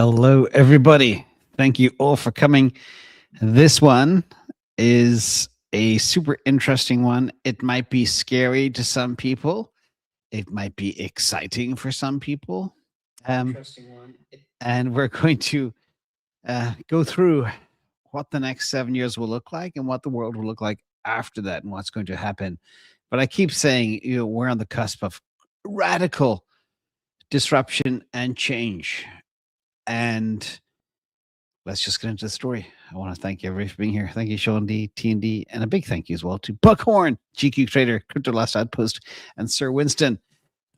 Hello, everybody. Thank you all for coming. This one is a super interesting one. It might be scary to some people. It might be exciting for some people. Interesting one. And we're going to go through what the next 7 years will look like and what the world will look like after that and what's going to happen. But I keep saying, we're on the cusp of radical disruption and change. And let's just get into the story. I want to thank everybody for being here. Thank you, Sean D, T&D, and a big thank you as well to Buckhorn, GQ Trader, Crypto Last Outpost, and Sir Winston.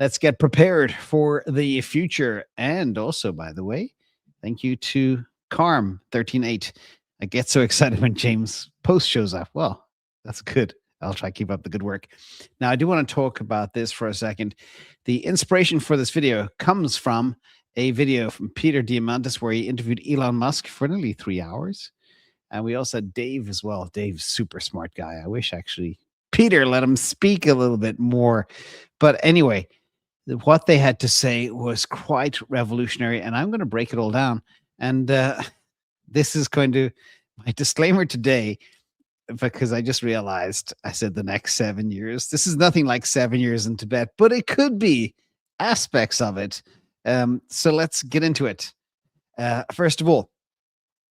Let's get prepared for the future. And also, by the way, thank you to Carm 13.8. I get so excited when James Post shows up. Well, that's good. I'll try to keep up the good work. Now, I do want to talk about this for a second. The inspiration for this video comes from a video from Peter Diamandis where he interviewed Elon Musk for nearly 3 hours. And we also had Dave as well. Dave's super smart guy. I wish actually Peter let him speak a little bit more. But anyway, what they had to say was quite revolutionary. And I'm going to break it all down. And this is going to, my disclaimer today, because I just realized I said the next 7 years. This is nothing like 7 years in Tibet, but it could be aspects of it. So let's get into it. First of all,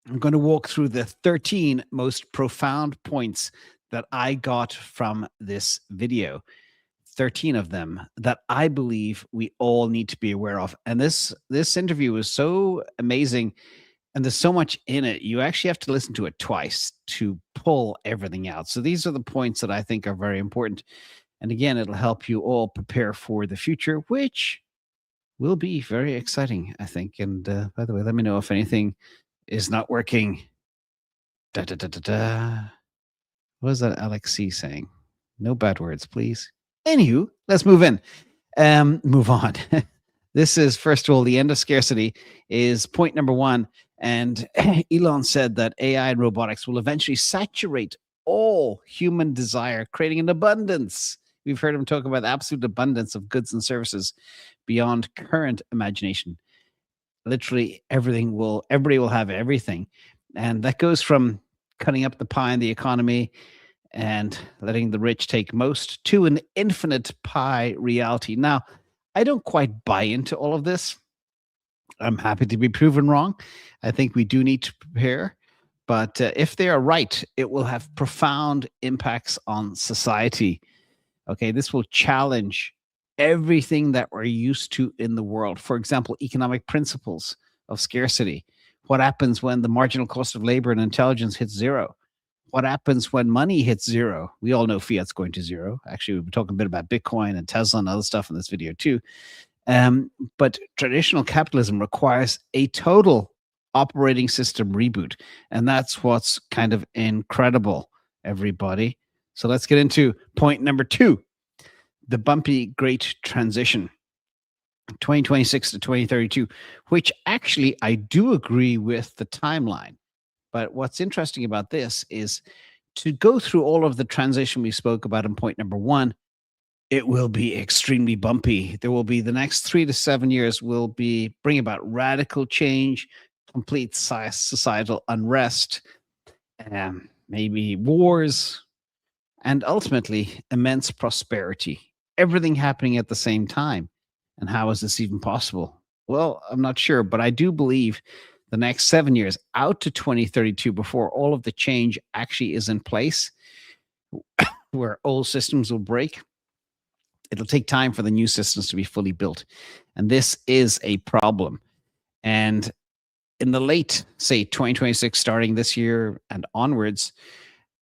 I'm going to walk through the 13 most profound points that I got from this video. 13 of them that I believe we all need to be aware of. And this interview was so amazing. And there's so much in it. You actually have to listen to it twice to pull everything out. So these are the points that I think are very important. And again, it'll help you all prepare for the future, which will be very exciting, I think. And by the way, let me know if anything is not working. What is that Alex C saying? No bad words, please. Anywho, let's move in. Move on. This is, first of all, the end of scarcity is point number one. And Elon said that AI and robotics will eventually saturate all human desire, creating an abundance. We've heard him talk about the absolute abundance of goods and services beyond current imagination. Literally everybody will have everything. And that goes from cutting up the pie in the economy and letting the rich take most to an infinite pie reality. Now, I don't quite buy into all of this. I'm happy to be proven wrong. I think we do need to prepare. But if they are right, it will have profound impacts on society. Okay, this will challenge everything that we're used to in the world. For example, economic principles of scarcity. What happens when the marginal cost of labor and intelligence hits zero? What happens when money hits zero? We all know fiat's going to zero. Actually, we've been talking a bit about Bitcoin and Tesla and other stuff in this video too. But traditional capitalism requires a total operating system reboot. And that's what's kind of incredible, everybody. So let's get into point number two, the bumpy great transition, 2026 to 2032, which actually I do agree with the timeline. But what's interesting about this is to go through all of the transition we spoke about in point number one, it will be extremely bumpy. There will be the next 3 to 7 years will be bring about radical change, complete societal unrest, maybe wars, and ultimately immense prosperity. Everything happening at the same time. And how is this even possible? Well, I'm not sure, but I do believe the next 7 years out to 2032, before all of the change actually is in place, where old systems will break, it'll take time for the new systems to be fully built. And this is a problem. And in the late, say, 2026, starting this year and onwards,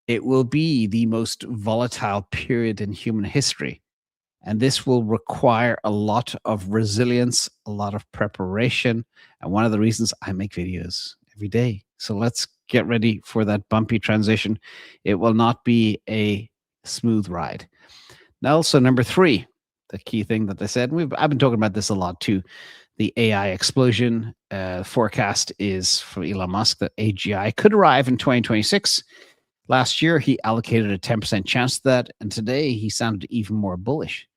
it will be the most volatile period in human history. And this will require a lot of resilience, a lot of preparation. And one of the reasons I make videos every day. So let's get ready for that bumpy transition. It will not be a smooth ride. Now, also number three, the key thing that they said, I've been talking about this a lot too, the AI explosion. Forecast is from Elon Musk that AGI could arrive in 2026. Last year, he allocated a 10% chance to that, and today he sounded even more bullish.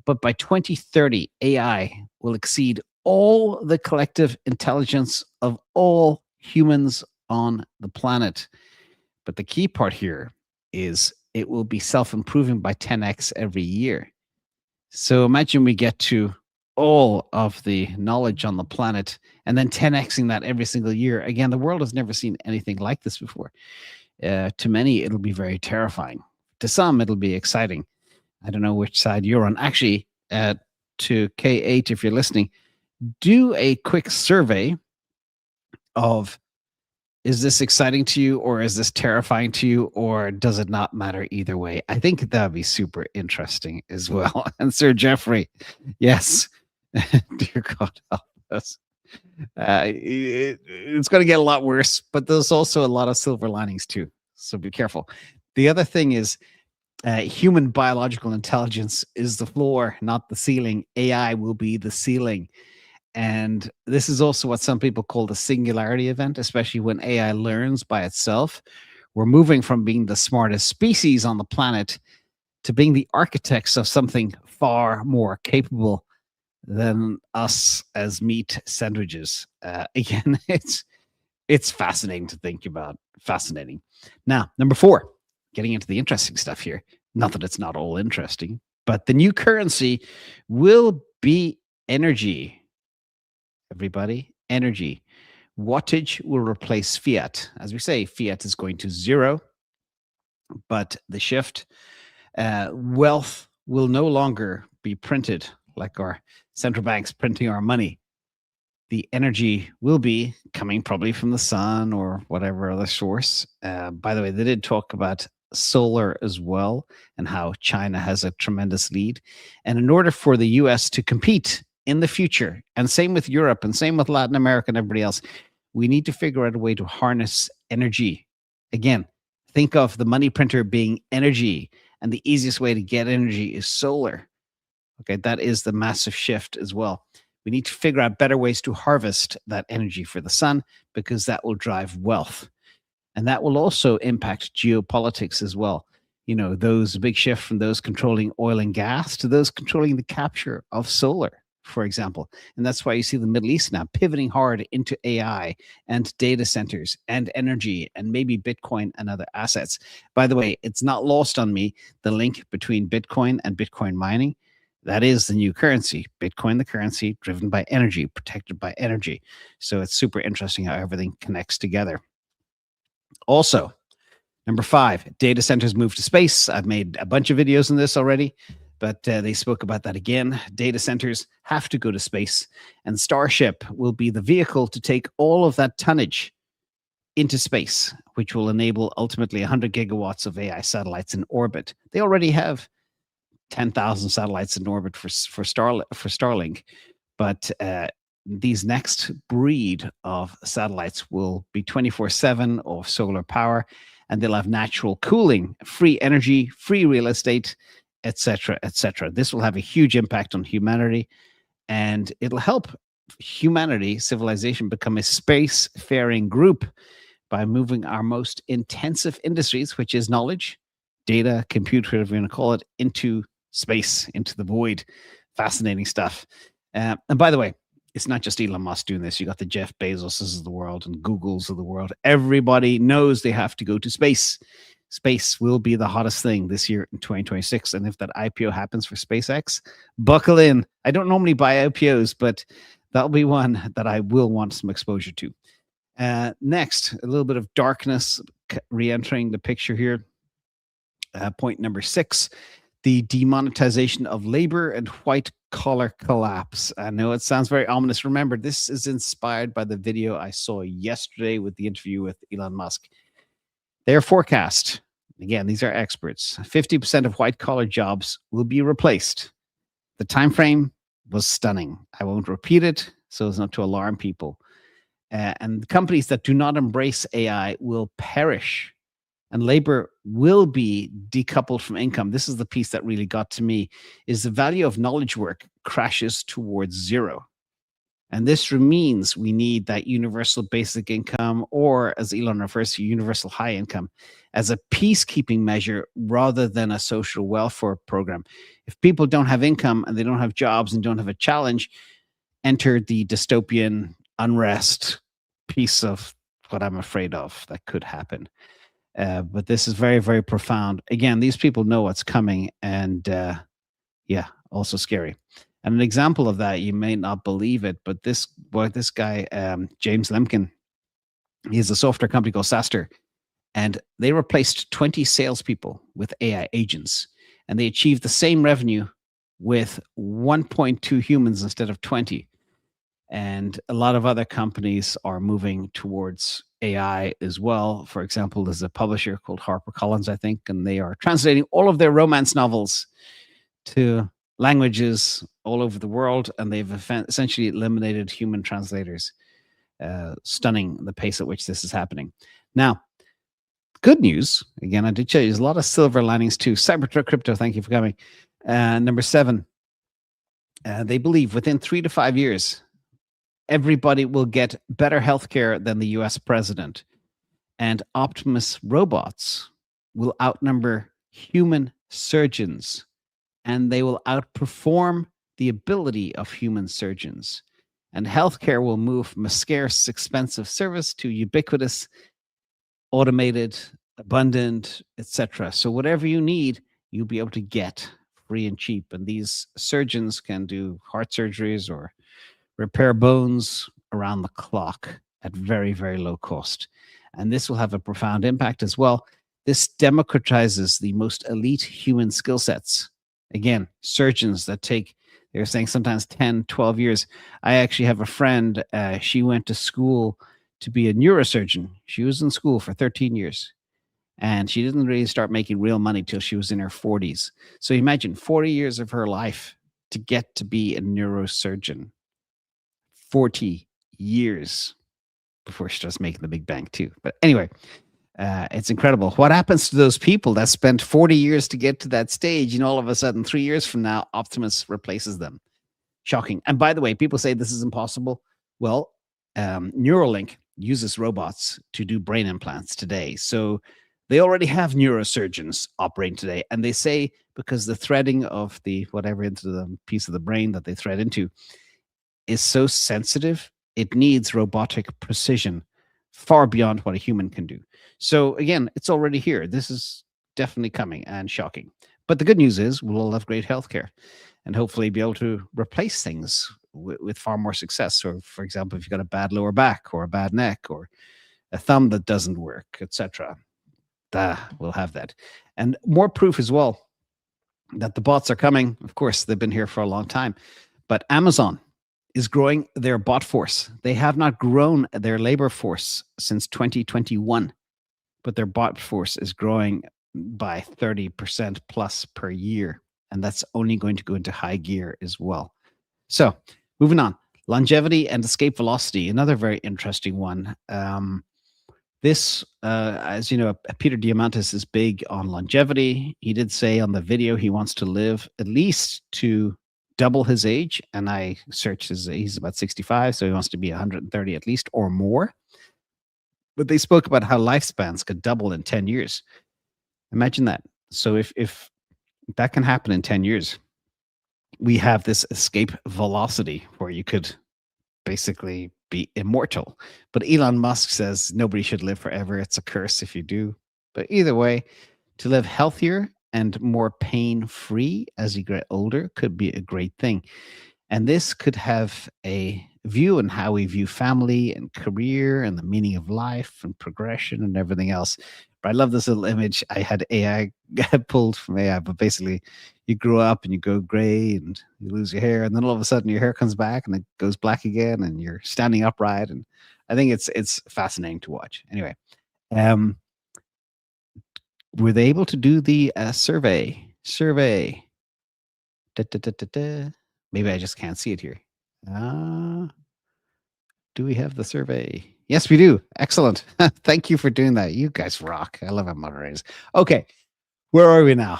But by 2030, AI will exceed all the collective intelligence of all humans on the planet. But the key part here is it will be self-improving by 10x every year. So imagine we get to all of the knowledge on the planet and then 10xing that every single year. Again, the world has never seen anything like this before. To many, it'll be very terrifying. To some, it'll be exciting. I don't know which side you're on. Actually, to K8, if you're listening, do a quick survey of, is this exciting to you, or is this terrifying to you, or does it not matter either way? I think that'd be super interesting as well. And Sir Jeffrey, yes, dear God help us. It's going to get a lot worse, but there's also a lot of silver linings too. So be careful. The other thing is human biological intelligence is the floor, not the ceiling. AI will be the ceiling. And this is also what some people call the singularity event, especially when AI learns by itself. We're moving from being the smartest species on the planet to being the architects of something far more capable than us as meat sandwiches. Again, it's fascinating to think about. Fascinating. Now, number 4, getting into the interesting stuff here. Not that it's not all interesting, but the new currency will be energy. Everybody, energy. Wattage will replace fiat. As we say, fiat is going to zero, but the shift, wealth will no longer be printed like our central banks printing our money. The energy will be coming probably from the sun or whatever other source. By the way, they did talk about solar as well and how China has a tremendous lead. And in order for the US to compete in the future, and same with Europe and same with Latin America and everybody else, we need to figure out a way to harness energy. Again, think of the money printer being energy, and the easiest way to get energy is solar. Okay, that is the massive shift as well. We need to figure out better ways to harvest that energy for the sun, because that will drive wealth. And that will also impact geopolitics as well. You know, those big shift from those controlling oil and gas to those controlling the capture of solar, for example. And that's why you see the Middle East now pivoting hard into AI and data centers and energy and maybe Bitcoin and other assets. By the way, it's not lost on me, the link between Bitcoin and Bitcoin mining. That is the new currency. Bitcoin, the currency driven by energy, protected by energy. So it's super interesting how everything connects together. Also, number 5, data centers move to space. I've made a bunch of videos on this already, but they spoke about that again. Data centers have to go to space, and Starship will be the vehicle to take all of that tonnage into space, which will enable ultimately 100 gigawatts of AI satellites in orbit. They already have 10,000 satellites in orbit for Starlink, but these next breed of satellites will be 24/7 of solar power, and they'll have natural cooling, free energy, free real estate, etc., etc. This will have a huge impact on humanity, and it'll help humanity, civilization, become a space-faring group by moving our most intensive industries, which is knowledge, data, computer, whatever you want to call it, into space, into the void. Fascinating stuff. And by the way, it's not just Elon Musk doing this. You got the Jeff Bezoses of the world and Googles of the world. Everybody knows they have to go to space. Space will be the hottest thing this year in 2026. And if that IPO happens for SpaceX, buckle in. I don't normally buy IPOs, but that'll be one that I will want some exposure to. Next, a little bit of darkness re-entering the picture here. Point number 6, the demonetization of labor and white collar collapse. I know it sounds very ominous. Remember, this is inspired by the video I saw yesterday with the interview with Elon Musk. Their forecast, again, these are experts, 50% of white collar jobs will be replaced. The time frame was stunning. I won't repeat it so as not to alarm people. And companies that do not embrace AI will perish, and labor will be decoupled from income. This is the piece that really got to me, is the value of knowledge work crashes towards zero. And this means we need that universal basic income, or as Elon refers to, universal high income, as a peacekeeping measure rather than a social welfare program. If people don't have income and they don't have jobs and don't have a challenge, enter the dystopian unrest piece of what I'm afraid of that could happen. But this is very, very profound. Again, these people know what's coming, and yeah, also scary. And an example of that, you may not believe it, but this guy, James Lemkin, he has a software company called SaaStr, and they replaced 20 salespeople with AI agents, and they achieved the same revenue with 1.2 humans instead of 20. And a lot of other companies are moving towards AI as well. For example, there's a publisher called HarperCollins, I think, and they are translating all of their romance novels to languages all over the world, and they've essentially eliminated human translators. Stunning the pace at which this is happening. Now, good news, again, I did tell you, there's a lot of silver linings too. Cybertruck Crypto, thank you for coming. Number 7, they believe within 3 to 5 years, everybody will get better healthcare than the US president. And Optimus robots will outnumber human surgeons, and they will outperform the ability of human surgeons. And healthcare will move from a scarce, expensive service to ubiquitous, automated, abundant, etc. So whatever you need, you'll be able to get free and cheap. And these surgeons can do heart surgeries or repair bones around the clock at very, very low cost. And this will have a profound impact as well. This democratizes the most elite human skill sets. Again, surgeons that take, they're saying sometimes 10, 12 years. I actually have a friend, she went to school to be a neurosurgeon. She was in school for 13 years. And she didn't really start making real money till she was in her 40s. So imagine 40 years of her life to get to be a neurosurgeon. 40 years before she starts making the big bank too. But anyway, it's incredible. What happens to those people that spent 40 years to get to that stage, and all of a sudden 3 years from now, Optimus replaces them? Shocking. And by the way, people say this is impossible. Well, Neuralink uses robots to do brain implants today. So they already have neurosurgeons operating today. And they say because the threading of the whatever into the piece of the brain that they thread into is so sensitive, it needs robotic precision far beyond what a human can do. So again, it's already here. This is definitely coming and shocking. But the good news is we'll all have great healthcare and hopefully be able to replace things with far more success. So for example, if you've got a bad lower back or a bad neck or a thumb that doesn't work, etc., we'll have that. And more proof as well that the bots are coming. Of course, they've been here for a long time, but Amazon is growing their BotForce. They have not grown their labor force since 2021, but their BotForce is growing by 30% plus per year. And that's only going to go into high gear as well. So moving on, longevity and escape velocity, another very interesting one. This, as you know, Peter Diamandis is big on longevity. He did say on the video he wants to live at least to double his age, and I searched he's about 65, so he wants to be 130 at least or more. But they spoke about how lifespans could double in 10 years. Imagine that. So if that can happen in 10 years, we have this escape velocity where you could basically be immortal. But Elon Musk says nobody should live forever. It's a curse if you do. But either way, to live healthier and more pain-free as you get older could be a great thing. And this could have a view on how we view family and career and the meaning of life and progression and everything else. But I love this little image. I had AI pulled from AI, but basically you grow up and you go gray and you lose your hair, and then all of a sudden your hair comes back and it goes black again and you're standing upright. And I think it's fascinating to watch. Anyway, were they able to do the survey? Maybe I just can't see it here. Do we have the survey? Yes, we do. Excellent. Thank you for doing that. You guys rock. I love how moderators. Okay, where are we now?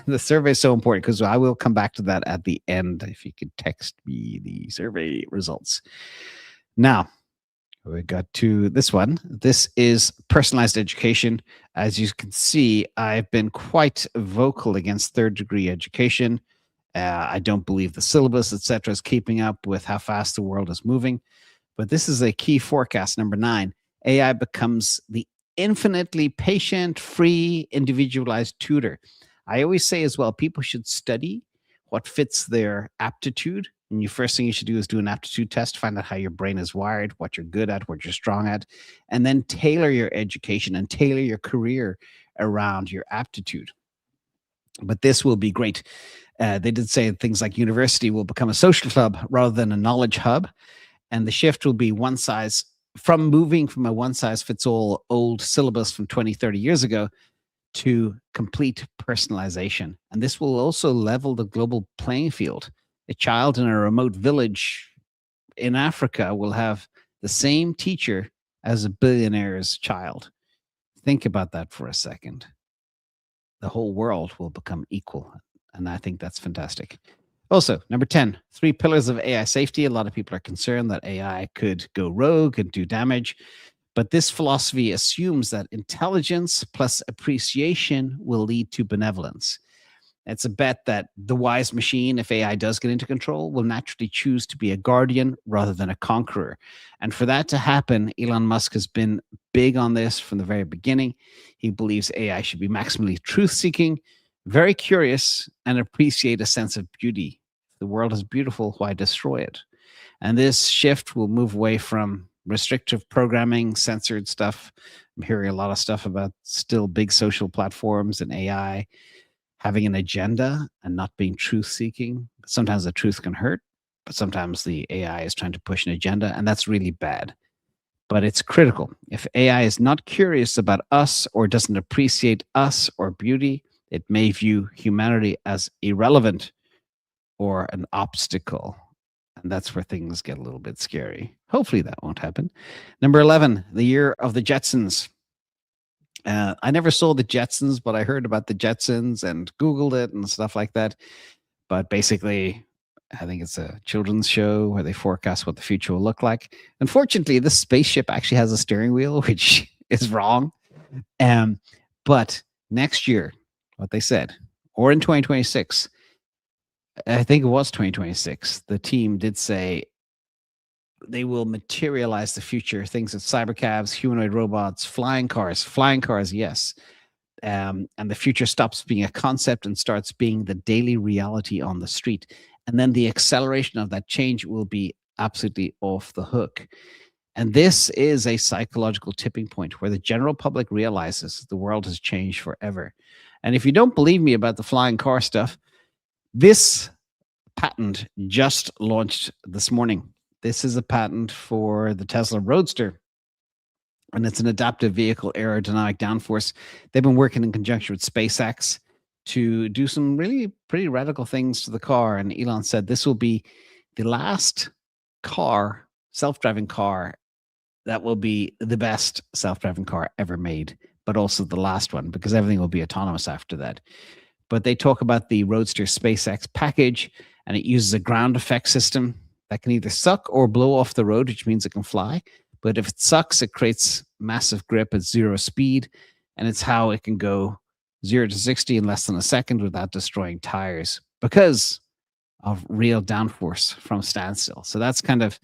The survey is so important because I will come back to that at the end. If you could text me the survey results. Now, we got to this one. This is personalized education. As you can see, I've been quite vocal against third degree education. I don't believe the syllabus, etc., is keeping up with how fast the world is moving. But this is a key forecast, number 9. AI becomes the infinitely patient, free, individualized tutor. I always say as well, people should study what fits their aptitude. And the first thing you should do is do an aptitude test, find out how your brain is wired, what you're good at, what you're strong at, and then tailor your education and tailor your career around your aptitude. But this will be great. They did say things like university will become a social club rather than a knowledge hub. And the shift will be moving from a one size fits all old syllabus from 20, 30 years ago to complete personalization. And this will also level the global playing field. A child in a remote village in Africa will have the same teacher as a billionaire's child. Think about that for a second. The whole world will become equal. And I think that's fantastic. Also, number 10, 3 pillars of AI safety. A lot of people are concerned that AI could go rogue and do damage. But this philosophy assumes that intelligence plus appreciation will lead to benevolence. It's a bet that the wise machine, if AI does get into control, will naturally choose to be a guardian rather than a conqueror. And for that to happen, Elon Musk has been big on this from the very beginning. He believes AI should be maximally truth-seeking, very curious, and appreciate a sense of beauty. If the world is beautiful, why destroy it? And this shift will move away from restrictive programming, censored stuff. I'm hearing a lot of stuff about still big social platforms and AI having an agenda and not being truth-seeking. Sometimes the truth can hurt, but sometimes the AI is trying to push an agenda, and that's really bad. But it's critical. If AI is not curious about us or doesn't appreciate us or beauty, it may view humanity as irrelevant or an obstacle. And that's where things get a little bit scary. Hopefully that won't happen. Number 11, the year of the Jetsons. I never saw the Jetsons, but I heard about the Jetsons and Googled it and stuff like that. But basically, I think it's a children's show where they forecast what the future will look like. Unfortunately, this spaceship actually has a steering wheel, which is wrong. But next year, what they said, or in 2026, I think it was 2026, the team did say they will materialize the future. Things of cybercabs, humanoid robots, flying cars. Flying cars, yes. And the future stops being a concept and starts being the daily reality on the street. And then the acceleration of that change will be absolutely off the hook. And this is a psychological tipping point where the general public realizes the world has changed forever. And if you don't believe me about the flying car stuff, this patent just launched this morning. This is a patent for the Tesla Roadster, and it's an adaptive vehicle aerodynamic downforce. They've been working in conjunction with SpaceX to do some really pretty radical things to the car. And Elon said this will be the last car, self-driving car, that will be the best self-driving car ever made, but also the last one, because everything will be autonomous after that. But they talk about the Roadster SpaceX package, and it uses a ground effect system that can either suck or blow off the road, which means it can fly. But if it sucks, it creates massive grip at 0 speed, and it's how it can go 0 to 60 in less than a second without destroying tires because of real downforce from standstill. So that's kind of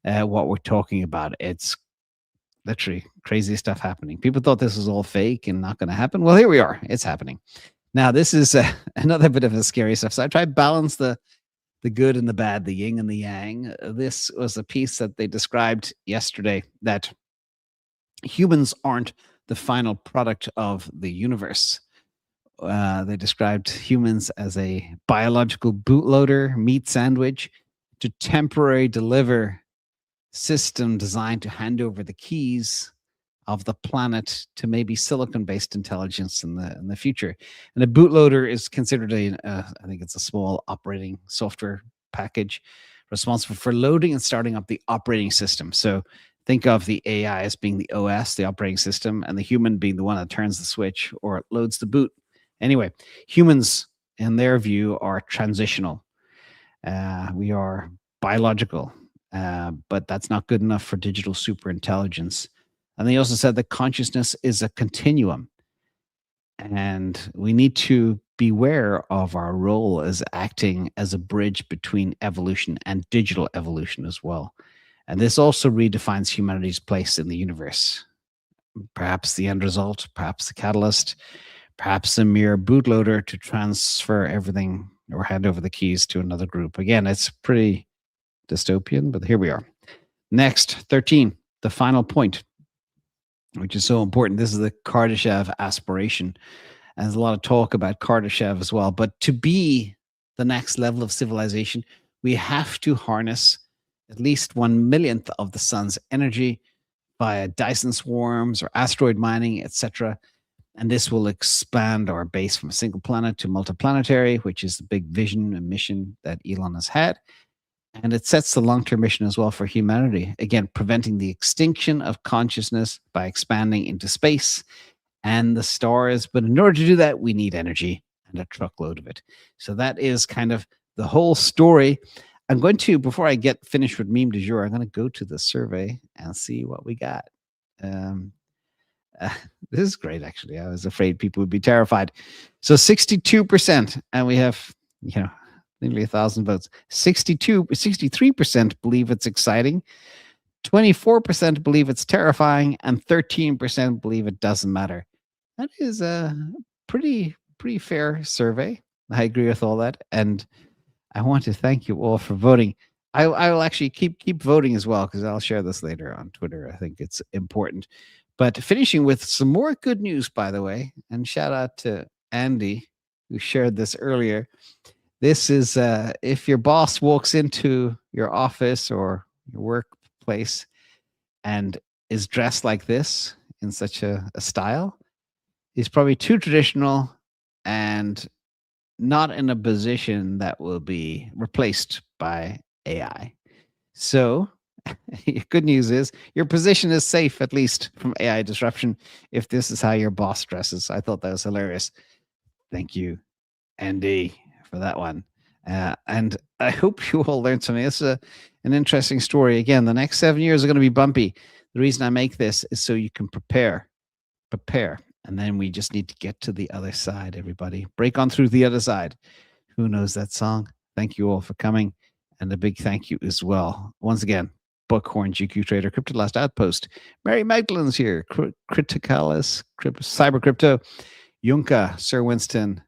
what we're talking about. It's literally crazy stuff happening. People thought this was all fake and not going to happen. Well, here we are. It's happening. Now, this is another bit of the scary stuff. So I tried to balance the good and the bad, the yin and the yang. This was a piece that they described yesterday, that humans aren't the final product of the universe. They described humans as a biological bootloader, meat sandwich, to temporarily deliver system designed to hand over the keys of the planet to maybe silicon-based intelligence in the future. And a bootloader is considered I think it's a small operating software package responsible for loading and starting up the operating system. So think of the AI as being the OS, the operating system, and the human being the one that turns the switch or loads the boot. Anyway, humans, in their view, are transitional. We are biological, but that's not good enough for digital superintelligence. And they also said that consciousness is a continuum, and we need to beware of our role as acting as a bridge between evolution and digital evolution as well. And this also redefines humanity's place in the universe. Perhaps the end result, perhaps the catalyst, perhaps a mere bootloader to transfer everything or hand over the keys to another group. Again, it's pretty dystopian, but here we are. Next, 13, the final point, which is so important. This is the Kardashev Aspiration. And there's a lot of talk about Kardashev as well. But to be the next level of civilization, we have to harness at least 1/1,000,000th of the sun's energy via Dyson swarms or asteroid mining, etc. And this will expand our base from a single planet to multiplanetary, which is the big vision and mission that Elon has had. And it sets the long-term mission as well for humanity. Again, preventing the extinction of consciousness by expanding into space and the stars. But in order to do that, we need energy and a truckload of it. So that is kind of the whole story. I'm going to, before I get finished with meme du jour, I'm going to go to the survey and see what we got. This is great, actually. I was afraid people would be terrified. So 62%, and we have, nearly 1,000 votes. 63% believe it's exciting. 24% believe it's terrifying, and 13% believe it doesn't matter. That is a pretty fair survey. I agree with all that, and I want to thank you all for voting. I will actually keep voting as well, because I'll share this later on Twitter. I think it's important. But finishing with some more good news, by the way, and shout out to Andy, who shared this earlier. This is if your boss walks into your office or your workplace and is dressed like this in such a style, he's probably too traditional and not in a position that will be replaced by AI. So good news is your position is safe, at least from AI disruption, if this is how your boss dresses. I thought that was hilarious. Thank you, Andy, for that one. And I hope you all learned something. This is an interesting story. Again, the next 7 years are going to be bumpy. The reason I make this is so you can prepare. And then we just need to get to the other side, everybody. Break on through the other side. Who knows that song? Thank you all for coming. And a big thank you as well. Once again, Buckhorn, GQ Trader, Crypto Last Outpost, Mary Magdalene's here, Criticalis, Cyber Crypto, Yunka, Sir Winston,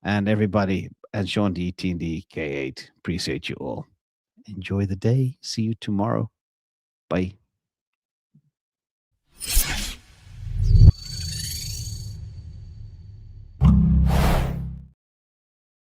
and everybody at Sean D, T&D, K8. Appreciate you all. Enjoy the day. See you tomorrow. Bye.